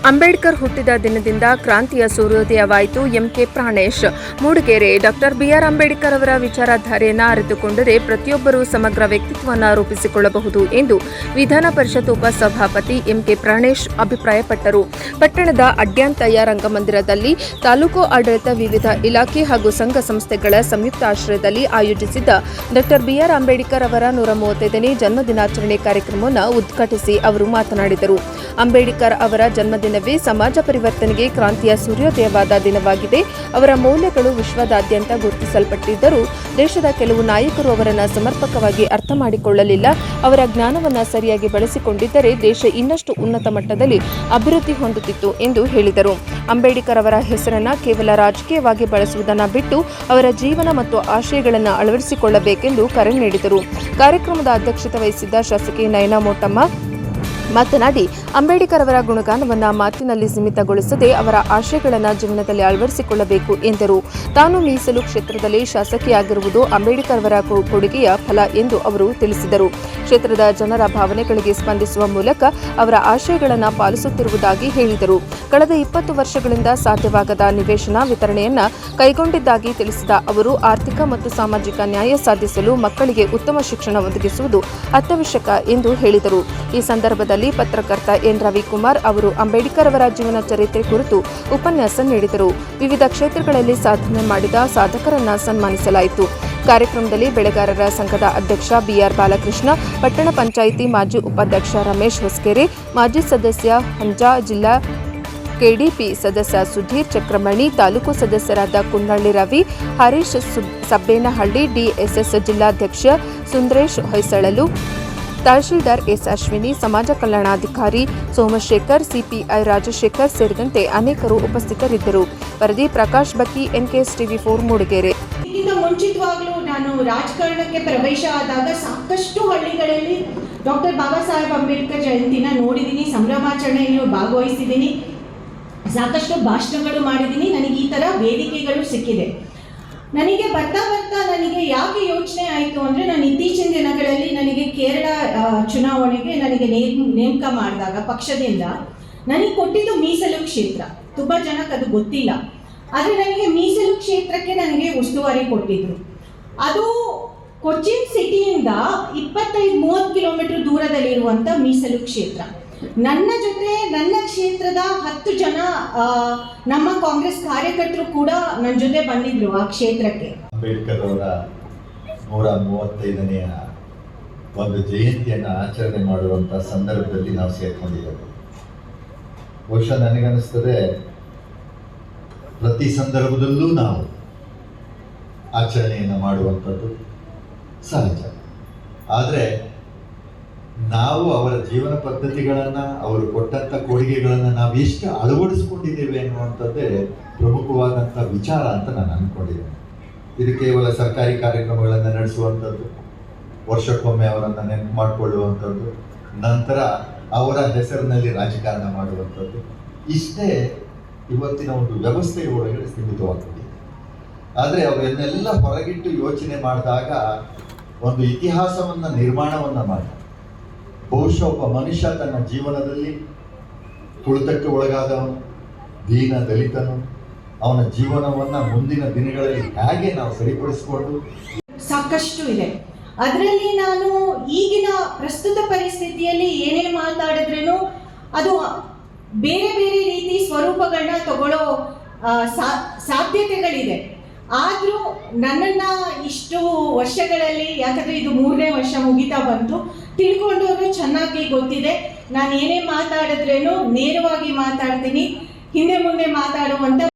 ಅಂಬೇಡ್ಕರ್ ಹುಟ್ಟಿದ ದಿನದಿಂದ ಕ್ರಾಂತಿಯ ಸೂರ್ಯೋದಯವಾಯಿತು. MK Pranesh, Mudigere. Doctor BR Ambedkar ಅವರ ವಿಚಾರಧಾರೆಯನ್ನು ಅರಿತುಕೊಂಡರೆ ಪ್ರತಿಯೊಬ್ಬರೂ ಸಮಗ್ರ ವ್ಯಕ್ತಿತ್ವವನ್ನು ರೂಪಿಸಿಕೊಳ್ಳಬಹುದು ಎಂದು ವಿಧಾನ ಪರಿಷತ್ ಉಪಸಭಾಪತಿ ಎಂಕೆ ಪ್ರಾಣೇಶ್ ಅಭಿಪ್ರಾಯಪಟ್ಟರು. ಪಟ್ಟಣದ ಅಡ್ಯಾಂತಯ್ಯ ರಂಗಮಂದಿರದಲ್ಲಿ ತಾಲೂಕು ಆಡಳಿತ, ವಿವಿಧ ಇಲಾಖೆ ಹಾಗೂ ಸಂಘ ಸಂಸ್ಥೆಗಳ ಸಂಯುಕ್ತ ಆಶ್ರಯದಲ್ಲಿ ಆಯೋಜಿಸಿದ್ದ ಡಾಕ್ಟರ್ ಬಿಆರ್ ಅಂಬೇಡ್ಕರ್ ಅವರ 135ನೇ ಜನ್ಮದಿನಾಚರಣೆ ಕಾರ್ಯಕ್ರಮವನ್ನು ಉದ್ಘಾಟಿಸಿ ಅವರು ಮಾತನಾಡಿದರು. ಅಂಬೇಡ್ಕರ್ ಅವರ ಜನ್ಮದಿನವೇ ಸಮಾಜ ಪರಿವರ್ತನೆಗೆ ಕ್ರಾಂತಿಯ ಸೂರ್ಯೋದಯವಾದ ದಿನವಾಗಿದೆ. ಅವರ ಮೌಲ್ಯಗಳು ವಿಶ್ವದಾದ್ಯಂತ ಗುರುತಿಸಲ್ಪಟ್ಟಿದ್ದರೂ ದೇಶದ ಕೆಲವು ನಾಯಕರು ಅವರನ್ನು ಸಮರ್ಪಕವಾಗಿ ಅರ್ಥ ಮಾಡಿಕೊಳ್ಳಲಿಲ್ಲ. ಅವರ ಜ್ಞಾನವನ್ನು ಸರಿಯಾಗಿ ಬಳಸಿಕೊಂಡಿದ್ದರೆ ದೇಶ ಇನ್ನಷ್ಟು ಉನ್ನತ ಮಟ್ಟದಲ್ಲಿ ಅಭಿವೃದ್ಧಿ ಹೊಂದುತ್ತಿತ್ತು ಎಂದು ಹೇಳಿದರು. ಅಂಬೇಡ್ಕರ್ ಅವರ ಹೆಸರನ್ನು ಕೇವಲ ರಾಜಕೀಯವಾಗಿ ಬಳಸುವುದನ್ನು ಬಿಟ್ಟು ಅವರ ಜೀವನ ಮತ್ತು ಆಶಯಗಳನ್ನು ಅಳವಡಿಸಿಕೊಳ್ಳಬೇಕೆಂದು ಕರೆ ನೀಡಿದರು. ಕಾರ್ಯಕ್ರಮದ ಅಧ್ಯಕ್ಷತೆ ವಹಿಸಿದ್ದ ಶಾಸಕಿ ನಯನಾ ಮೋಟಮ್ಮ ಮಾತನಾಡಿ, ಅಂಬೇಡ್ಕರ್ ಅವರ ಗುಣಗಾನವನ್ನು ಮಾತಿನಲ್ಲಿ ಸೀಮಿತಗೊಳಿಸದೆ ಅವರ ಆಶಯಗಳನ್ನು ಜೀವನದಲ್ಲಿ ಅಳವಡಿಸಿಕೊಳ್ಳಬೇಕು ಎಂದರು. ತಾನು ಮೀಸಲು ಕ್ಷೇತ್ರದಲ್ಲಿ ಶಾಸಕಿಯಾಗಿರುವುದು ಅಂಬೇಡ್ಕರ್ ಅವರ ಕೊಡುಗೆಯ ಫಲ ಎಂದು ಅವರು ತಿಳಿಸಿದರು. ಕ್ಷೇತ್ರದ ಜನರ ಭಾವನೆಗಳಿಗೆ ಸ್ಪಂದಿಸುವ ಮೂಲಕ ಅವರ ಆಶಯಗಳನ್ನು ಪಾಲಿಸುತ್ತಿರುವುದಾಗಿ ಹೇಳಿದರು. ಕಳೆದ 20 ವರ್ಷಗಳಿಂದ ಸಾಧ್ಯವಾಗದ ನಿವೇಶನ ವಿತರಣೆಯನ್ನು ಕೈಗೊಂಡಿದ್ದಾಗಿ ತಿಳಿಸಿದ ಅವರು, ಆರ್ಥಿಕ ಮತ್ತು ಸಾಮಾಜಿಕ ನ್ಯಾಯ ಸಾಧಿಸಲು ಮಕ್ಕಳಿಗೆ ಉತ್ತಮ ಶಿಕ್ಷಣ ಒದಗಿಸುವುದು ಅತ್ಯವಶ್ಯಕ ಎಂದು ಹೇಳಿದರು. ಈ ಸಂದರ್ಭದಲ್ಲಿ ಪತ್ರಕರ್ತ ಎನ್ ರವಿಕುಮಾರ್ ಅವರು ಅಂಬೇಡ್ಕರ್ ಅವರ ಜೀವನ ಚರಿತ್ರೆ ಕುರಿತು ಉಪನ್ಯಾಸ ನೀಡಿದರು. ವಿವಿಧ ಕ್ಷೇತ್ರಗಳಲ್ಲಿ ಸಾಧನೆ ಮಾಡಿದ ಸಾಧಕರನ್ನು ಸನ್ಮಾನಿಸಲಾಯಿತು. ಕಾರ್ಯಕ್ರಮದಲ್ಲಿ ಬೆಳೆಗಾರರ ಸಂಘದ ಅಧ್ಯಕ್ಷ ಬಿಆರ್ ಬಾಲಕೃಷ್ಣ, ಪಟ್ಟಣ ಪಂಚಾಯಿತಿ ಮಾಜಿ ಉಪಾಧ್ಯಕ್ಷ ರಮೇಶ್ ಹೊಸಕೆರೆ, ಮಾಜಿ ಸದಸ್ಯ ಹಂಜಾ, ಜಿಲ್ಲಾ ಕೆಡಿಪಿ ಸದಸ್ಯ ಸುಧೀರ್ ಚಕ್ರಮಣಿ, ತಾಲೂಕು ಸದಸ್ಯರಾದ ಕುನ್ನಳ್ಳಿ ರವಿ, ಹರೀಶ್ ಸಬ್ಬೇನಹಳ್ಳಿ, ಡಿಎಸ್ಎಸ್ ಜಿಲ್ಲಾಧ್ಯಕ್ಷ ಸುಂದರೇಶ್ ಹೊಯ್ಸಳಲು, ತಹಶೀಲ್ದಾರ್ ಎಸ್ ಅಶ್ವಿನಿ, ಸಮಾಜ ಕಲ್ಯಾಣಾಧಿಕಾರಿ ಸೋಮಶೇಖರ್, ಸಿಪಿಐ ರಾಜಶೇಖರ್ ಸೇರಿದಂತೆ ಅನೇಕರು ಉಪಸ್ಥಿತರಿದ್ದರು. ವರದಿ ಪ್ರಕಾಶ್ ಬಕ್ಕಿ, ಎನ್ಕೆಎಸ್ ಟಿವಿ4 ಮೂಡಿಗೆರೆ. ಇದಕ್ಕಿಂತ ಮುಂಚಿತವಾಗಲೂ ನಾನು ರಾಜಕಾರಣಕ್ಕೆ ಪ್ರವೇಶ ಆದಾಗ ಸಾಕಷ್ಟು ಹಳ್ಳಿಗಳಲ್ಲಿ ಡಾಕ್ಟರ್ ಬಾಬಾ ಸಾಹೇಬ್ ಅಂಬೇಡ್ಕರ್ ಜಯಂತಿನ ನೋಡಿದ್ದೀನಿ, ಸಂಭ್ರಮಾಚರಣೆಯಲ್ಲಿ ಭಾಗವಹಿಸಿದ್ದೀನಿ, ಸಾಕಷ್ಟು ಭಾಷಣಗಳು ಮಾಡಿದ್ದೀನಿ. ನನಗೆ ಈ ಥರ ವೇದಿಕೆಗಳು ಸಿಕ್ಕಿದೆ. ನನಗೆ ಬರ್ತಾ ನನಗೆ ಯಾಕೆ ಯೋಚನೆ ಆಯಿತು ಅಂದರೆ, ನಾನು ಇತ್ತೀಚಿನ ದಿನಗಳಲ್ಲಿ ನನಗೆ ಕೇರಳ ಚುನಾವಣೆಗೆ ನನಗೆ ನೇಮಕ ಮಾಡಿದಾಗ ಪಕ್ಷದಿಂದ ನನಗೆ ಕೊಟ್ಟಿದ್ದು ಮೀಸಲು ಕ್ಷೇತ್ರ. ತುಂಬ ಜನಕ್ಕೆ ಅದು ಗೊತ್ತಿಲ್ಲ. ಆದರೆ ನನಗೆ ಮೀಸಲು ಕ್ಷೇತ್ರಕ್ಕೆ ನನಗೆ ಉಸ್ತುವಾರಿ ಕೊಟ್ಟಿದ್ರು. ಅದು ಕೊಚ್ಚಿನ್ ಸಿಟಿಯಿಂದ 25-30 ಕಿಲೋಮೀಟರ್ ದೂರದಲ್ಲಿರುವಂಥ ಮೀಸಲು ಕ್ಷೇತ್ರ. ನನ್ನ ಜೊತೆ ನನ್ನ ಕ್ಷೇತ್ರದ 10 ಜನ ನಮ್ಮ ಕಾಂಗ್ರೆಸ್ ಕಾರ್ಯಕರ್ತರು ಕೂಡ ನನ್ನ ಜೊತೆ ಬಂದಿದ್ರು ಆ ಕ್ಷೇತ್ರಕ್ಕೆ. ಅಂಬೇಡ್ಕರ್ ಅವರ 135ನೇ ಒಂದು ಜಯಂತಿಯನ್ನು ಆಚರಣೆ ಮಾಡುವಂಥ ಸಂದರ್ಭದಲ್ಲಿ ನಾವು ಸೇರ್ಕೊಂಡಿದ್ದೇವೆ. ಬಹುಶಃ ನನಗನ್ನಿಸ್ತದೆ, ಪ್ರತಿ ಸಂದರ್ಭದಲ್ಲೂ ನಾವು ಆಚರಣೆಯನ್ನು ಮಾಡುವಂಥದ್ದು ಸಹಜ. ಆದರೆ ನಾವು ಅವರ ಜೀವನ ಪದ್ಧತಿಗಳನ್ನು, ಅವರು ಕೊಟ್ಟಂಥ ಕೊಡುಗೆಗಳನ್ನು ನಾವು ಎಷ್ಟು ಅಳವಡಿಸ್ಕೊಂಡಿದ್ದೇವೆ ಅನ್ನುವಂಥದ್ದೇ ಪ್ರಮುಖವಾದಂಥ ವಿಚಾರ ಅಂತ ನಾನು ಅಂದ್ಕೊಂಡಿದ್ದೇನೆ. ಇದು ಕೇವಲ ಸರ್ಕಾರಿ ಕಾರ್ಯಕ್ರಮಗಳನ್ನು ನಡೆಸುವಂಥದ್ದು, ವರ್ಷಕ್ಕೊಮ್ಮೆ ಅವರನ್ನು ನೆನಪು ಮಾಡಿಕೊಳ್ಳುವಂಥದ್ದು, ನಂತರ ಅವರ ಹೆಸರಿನಲ್ಲಿ ರಾಜಕಾರಣ ಮಾಡುವಂಥದ್ದು, ಇಷ್ಟೇ ಇವತ್ತಿನ ಒಂದು ವ್ಯವಸ್ಥೆಯ ಒಳಗಡೆ ಸೀಮಿತವಾಗ್ತದೆ. ಆದರೆ ಅವರನ್ನೆಲ್ಲ ಹೊರಗಿಟ್ಟು ಯೋಚನೆ ಮಾಡಿದಾಗ ಒಂದು ಇತಿಹಾಸವನ್ನು ನಿರ್ಮಾಣವನ್ನು ಮಾಡಿ, ಬಹುಶಃ ಒಬ್ಬ ಮನುಷ್ಯ ತನ್ನ ಜೀವನದಲ್ಲಿ ತುಳಿತಕ್ಕೆ ಒಳಗಾದವನು, ದೀನ ದಲಿತನು, ಅವನ ಜೀವನವನ್ನು ಮುಂದಿನ ದಿನಗಳಲ್ಲಿ ಹೇಗೆ ನಾವು ಸರಿಪಡಿಸಿಕೊಂಡು ಸಾಕಷ್ಟು ಇದೆ. ಅದರಲ್ಲಿ ನಾನು ಈಗಿನ ಪ್ರಸ್ತುತ ಪರಿಸ್ಥಿತಿಯಲ್ಲಿ ಏನೇ ಮಾತಾಡಿದ್ರೂ ಅದು ಬೇರೆ ಬೇರೆ ರೀತಿ ಸ್ವರೂಪಗಳನ್ನ ತಗೊಳ್ಳೋ ಸಾಧ್ಯತೆಗಳಿದೆ. ಆದರೂ ನನ್ನನ್ನು ಇಷ್ಟು ವರ್ಷಗಳಲ್ಲಿ, ಯಾಕಂದರೆ ಇದು 3ನೇ ವರ್ಷ ಮುಗಿತಾ ಬಂತು, ತಿಳ್ಕೊಂಡವರು ಚೆನ್ನಾಗಿ ಗೊತ್ತಿದೆ. ನಾನು ಏನೇ ಮಾತಾಡಿದ್ರೇನು ನೇರವಾಗಿ ಮಾತಾಡ್ತೀನಿ, ಹಿಂದೆ ಮುಂದೆ ಮಾತಾಡುವಂಥ